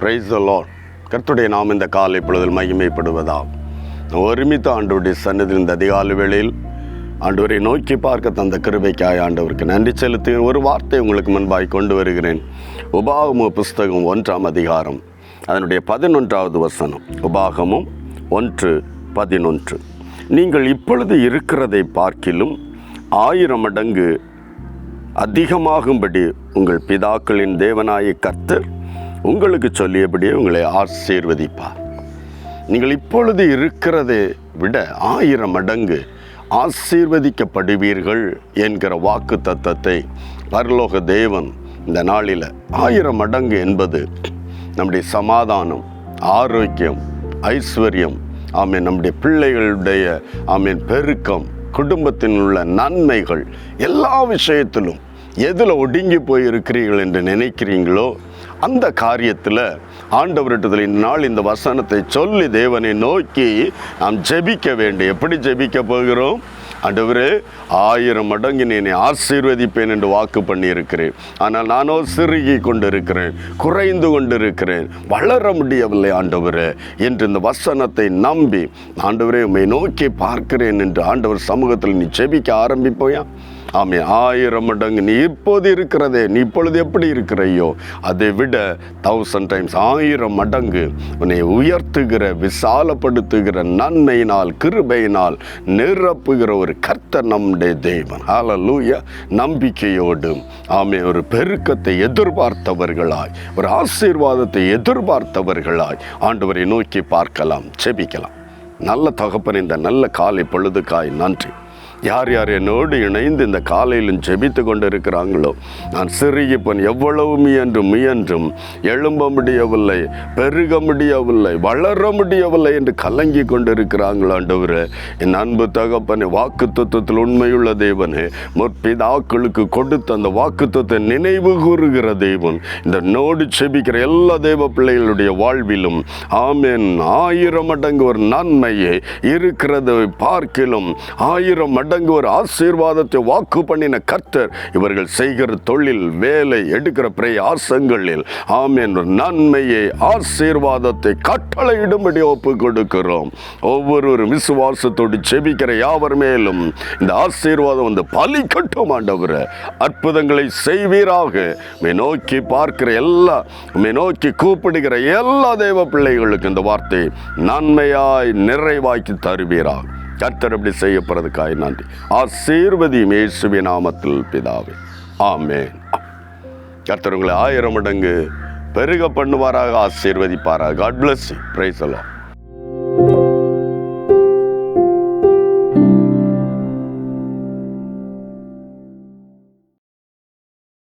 Praise the Lord. கர்த்தருடைய நாம் இந்த காலை பொழுதில் மகிமைப்படுவதால் ஒருமித்த ஆண்டவருடைய சன்னதியில் இந்த அதிகாலை வேளையில் ஆண்டவரை நோக்கி பார்க்க தந்த கிருபைக்காய் ஆண்டவருக்கு நன்றி செலுத்தி ஒரு வார்த்தை உங்களுக்கு முன்பாய் கொண்டு வருகிறேன். உபாகம புஸ்தகம் 1ஆம் அதிகாரம் அதனுடைய 11வது வசனம். உபாகமும் 1:11. நீங்கள் இப்பொழுது இருக்கிறதை பார்க்கிலும் 1000 மடங்கு அதிகமாகும்படி உங்கள் பிதாக்களின் தேவனாய கர்த்தர் உங்களுக்கு சொல்லியபடியே உங்களை ஆசீர்வதிப்பார். நீங்கள் இப்பொழுது இருக்கிறதை விட 1000 மடங்கு ஆசீர்வதிக்கப்படுவீர்கள் என்கிற வாக்கு தத்தத்தை பரலோக தேவன் இந்த நாளில் 1000 மடங்கு என்பது நம்முடைய சமாதானம், ஆரோக்கியம், ஐஸ்வர்யம், ஆமீன், நம்முடைய பிள்ளைகளுடைய ஆமீன் பெருக்கம், குடும்பத்தில் உள்ள நன்மைகள், எல்லா விஷயத்திலும் எதில் ஒடுங்கி போயிருக்கிறீர்கள் என்று நினைக்கிறீங்களோ அந்த காரியத்தில் ஆண்டவரிடத்தில் இந்நாள் இந்த வசனத்தை சொல்லி தேவனை நோக்கி நாம் ஜெபிக்க வேண்டும். எப்படி ஜெபிக்க போகிறோம்? ஆண்டவரே, 1000 மடங்கு என்னை ஆசீர்வதிப்பேன் என்று வாக்கு பண்ணியிருக்கிறேன். ஆனால் நானோ சிறுகி கொண்டிருக்கிறேன், குறைந்து கொண்டிருக்கிறேன், வளர முடியவில்லை ஆண்டவரே என்று இந்த வசனத்தை நம்பி ஆண்டவரே உம்மை நோக்கி பார்க்கிறேன் என்று ஆண்டவர் சமூகத்தில் நீ ஜெபிக்க ஆரம்பிப்போயா? ஆமே, 1000 மடங்கு நீ இப்போது இருக்கிறதே, நீ இப்பொழுது எப்படி இருக்கிறையோ அதை விட 1000 டைம்ஸ் 1000 மடங்கு உன்னை உயர்த்துகிற, விசாலப்படுத்துகிற, நன்மையினால், கிருபையினால் நிரப்புகிற ஒரு கர்த்தர் நம்முடைய தேவன். ஹல்லேலூயா. நம்பிக்கையோடு ஆமே ஒரு பெருக்கத்தை எதிர்பார்த்தவர்களாய், ஒரு ஆசீர்வாதத்தை எதிர்பார்த்தவர்களாய் ஆண்டவரை நோக்கி பார்க்கலாம், ஜெபிக்கலாம். நல்ல தகப்பன், இந்த நல்ல காலை பொழுதுக்காய் நன்றி. யார் யார் என்னோடு இணைந்து இந்த காலையிலும் ஜெபித்து கொண்டு இருக்கிறாங்களோ, நான் சிறியப்பன் எவ்வளவு முயன்றும் எழும்ப முடியவில்லை, பெருக முடியவில்லை, வளர முடியவில்லை என்று கலங்கி கொண்டு இருக்கிறாங்களோ ஆண்டவரே, என் அன்பு தகப்பனே, வாக்கு தத்துவத்தில் உண்மையுள்ள தேவனே, முற்பிதாக்களுக்கு கொடுத்த அந்த வாக்கு தத்துவத்தை நினைவு கூறுகிற தேவன், இந்த நோடு ஜெபிக்கிற எல்லா தேவ பிள்ளைகளுடைய வாழ்விலும் ஆமென் 1000 மடங்கு ஒரு நன்மையை இருக்கிறதை பார்க்கிலும் 1000 மடங்கு ஒரு ஆசீர்வாதத்தை வாக்கு பண்ணின கர்த்தர் இவர்கள் செய்கிற தொழில், வேலை, எடுக்கிற பிரயாசங்களில் ஆமென் நன்மையை, ஆசீர்வாதத்தை கட்டளையிடும்படி ஒப்பு கொடுக்கிறோம். ஒவ்வொரு விசுவாசத்தோடு ஜெபிக்கிற யாவர் மேலும் இந்த ஆசீர்வாதம் வந்து பலிக்கட்டும் ஆண்டவரே. அற்புதங்களை செய்வீராக. நோக்கி பார்க்கிற எல்லா, நோக்கி கூப்பிடுகிற எல்லா தேவ பிள்ளைகளுக்கு இந்த வார்த்தை நன்மையாய் நிறைவாக்கி தருவீராக. கர்த்தர் அப்படி செய்யப்படுறதுக்காய் நன்றி. ஆசீர்வதியும் இயேசுவின் நாமத்தில் பிதாவே, ஆமென். கர்த்தர் உங்களை 1000 மடங்கு பெருக பண்ணுவாராக, ஆசீர்வதிப்பாராக. God bless you. Praise the Lord.